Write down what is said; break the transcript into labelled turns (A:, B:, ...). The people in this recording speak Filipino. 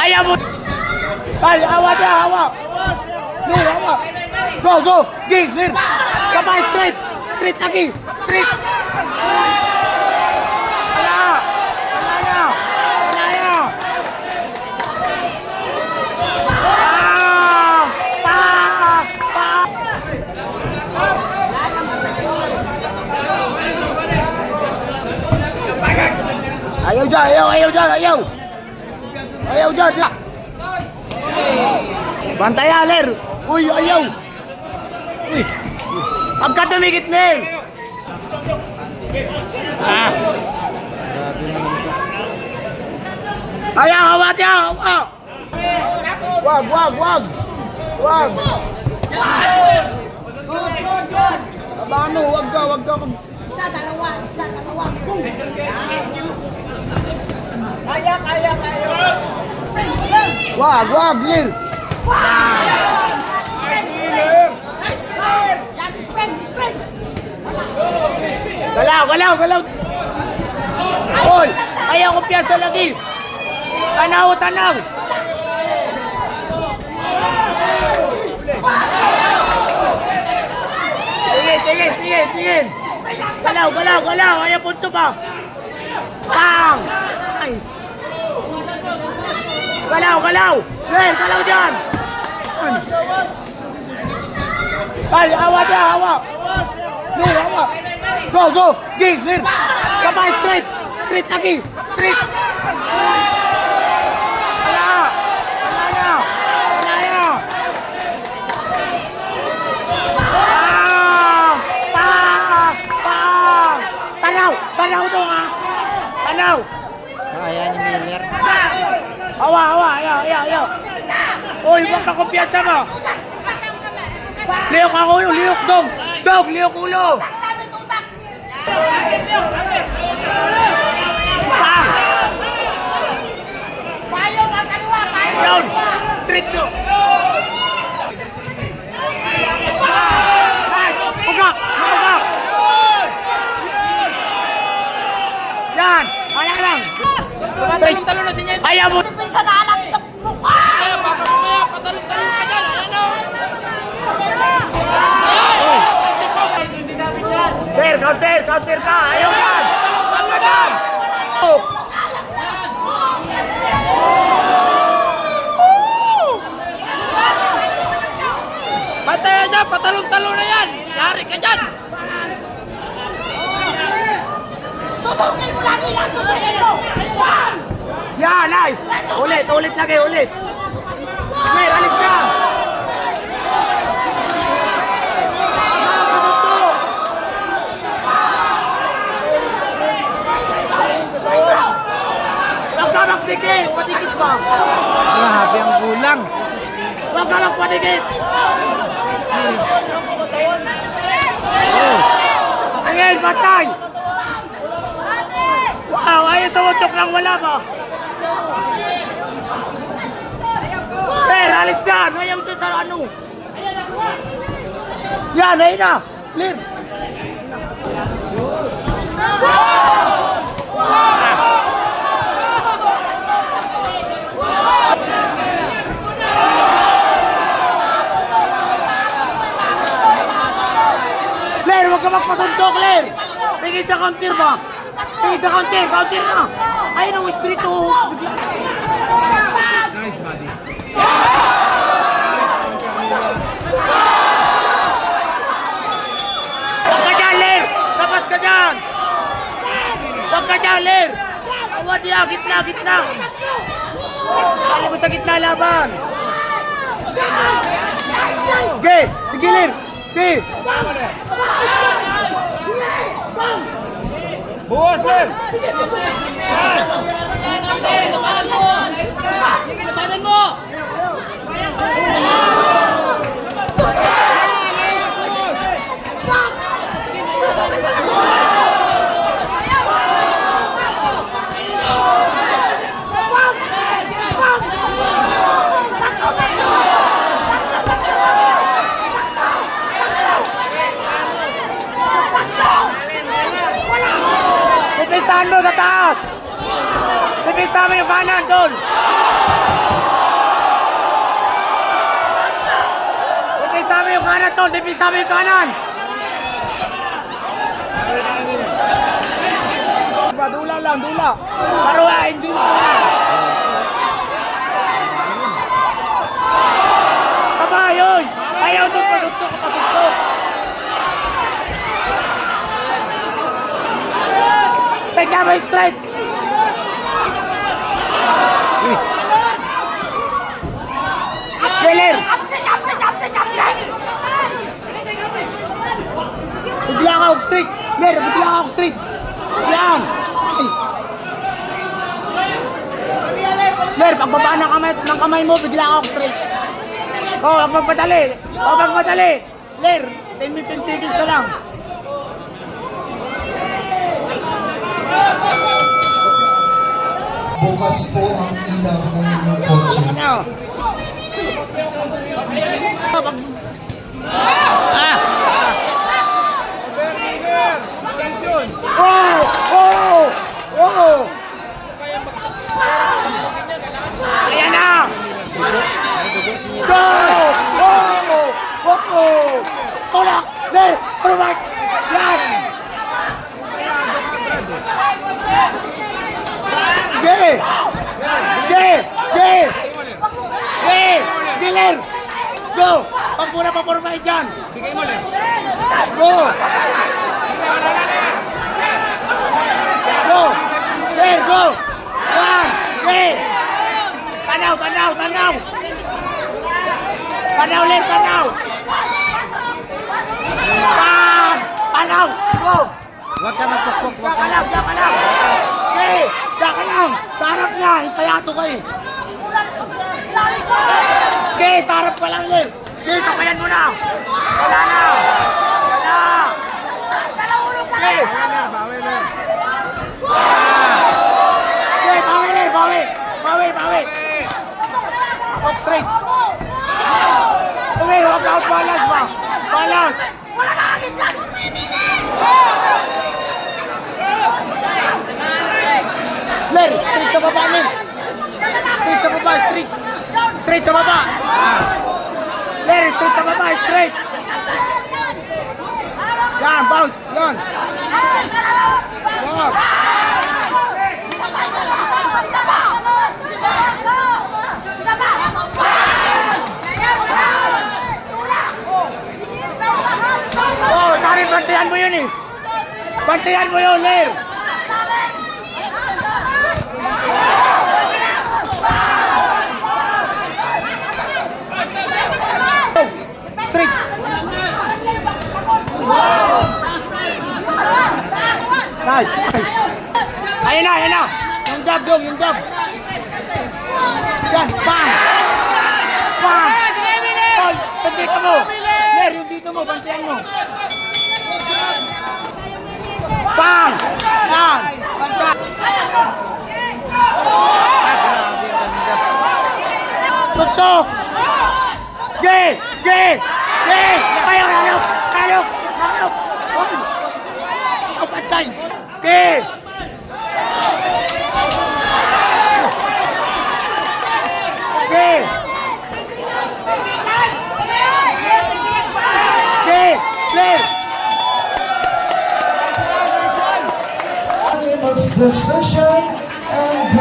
A: Ayaw mo! Ay, awa niya, awa! Lir, awa! Go, go! Ging, Lir! Sabay, straight! Straight lagi! Straight! Wala! Wala na! Wala na! Ayaw dyan, ayaw dyan, ayaw! Ayaw dyan, dyan! Bantaya, Ler! Uy, ayaw! Uy! Pagka tumigit, Ler! Ayaw, awat yan! Awat! Wag, wag, wag! Wag! Abano, wag ka, wag ka!
B: Isa, dalawa! Boom!
C: Kaya!
A: Wag, wag, Lir!
B: Display!
A: Galaw! Hoy! Ayaw ko piyasa lagi! Tanaw! Tingin! Galaw! Ayaw punto pa! Bang! Nice! Galaw! Lir, galaw dyan! Ay, awa niya, awa! Lir, awa! Go! Ging, Lir! Sabay, straight! Straight lagi! Straight! Wala na! Tanaw to ha! Tanaw!
C: Kaya ni Miller.
A: Awa! Ayaw! Uy, wag ka kumpiyansa mo! Liyok ang ulo! Liyok, dog! Liyok ulo! Bang! Down! Straight to! Bugak! Yan! Kaya lang!
C: Tumatalon na si Nyeto.
A: Ayaw mo!
B: Pinsa na alam sa mukha!
C: Kaya, patalon ka dyan. Ayan o.
A: Counter ka! Ayaw yan! Wag ka dyan!
C: Patay dyan, patalon-talon na yan. Yari ka dyan.
B: Tusukin mo lagi lang! Tusukin mo! One!
A: Yeah, nice! Ulit lagi! Lir, alis ka! Wag ka magdikit! Padikit ba?
C: Grabe ang kulang.
A: Wag ka magpadikit! Ayun, batay! Wow, ayun sa utok lang wala ba? Lir, alis dyan! Ayaw dyan sa ano? Yan, ayun na! Lir! Lir, wag ka magpasuntok, Lir! Tingin sa counter ba? Counter na! Ayun ang street to!
C: Nice, buddy.
A: Wag ka dyan, Lir! Labas ka dyan! Wag ka dyan, Lir! Awa diya, gitna! Kali mo sa gitna laban! Sige, Lir! Sige!
C: Buwas, Lir!
B: Labanan mo!
A: Depensahan mo sa taas! Dipisa mo yung kanan, Tol. Dipisa mo yung kanan, Tol. Dipisa mo yung kanan. Dula lang, dula. Paruain, hindi mo dula. Sama yun. Ayaw doon, patutok, patutok. Take mo straight. Gelir. Bigla ka ako straight. Ler, bigla ka ako straight. Yan. Nice. Ler, pagbaba ng kamay mo, bigla ka ako straight. Oh, wag magmadali. Oh, magmadali. Ler, 10 seconds na lang.
D: Bukas po ang ilaw ng inyong kotse.
A: Ano? Oh! Oh! Oh! Ayan na! Go! Oh! Oh! Tulak! Ler! Provide! Yan! Ge! Ge! Ge! Ge! Gelir! Go! Pagmuna pa provide dyan! Bigay mo lang! Go! Go! Ler! Go! Yan! Ge! Tanaw! Tanaw! Tanaw! Tanaw! Ler! Tanaw! Bam! Tanaw! Go!
C: Huwag ka magpukpuk, huwag ka.
A: Diyan ka lang! Ge! Diyan ka lang! Sa harap niya! Isayato ka eh! Ge! Sa harap ka lang Ler! Ge! Sabayan mo na! Wala na! Wala! Ge!
C: Bawi, Ler.
A: Ge! Bawi Ler! Bawi! Bawi! Bawi! Walk straight! Okay! Walk out! Balance ba? Balance! Ler! Straight sa baba Ler! Straight sa baba! Straight! Straight sa baba! Ler! Straight sa baba! Straight! Yan! Bounce! Yan! Yan! Oh! Sorry! Bantayan mo yun eh! Bantayan mo yun Ler! Straight! Nice! Nice! Ayan na! Ayan na! Yung jab dong! Yung jab! Yan! Bang! Bang! Paul! Yung dito mo! Ler! Yung dito mo! Bantayan mo! Bang! Yan! Banta! Suntok! Ge! Ge! Ge! Ayaw! Halok! Halok! Halok! Ikaw pantay! Ge! Ge! Ge! Ler!
D: Unanimous decision and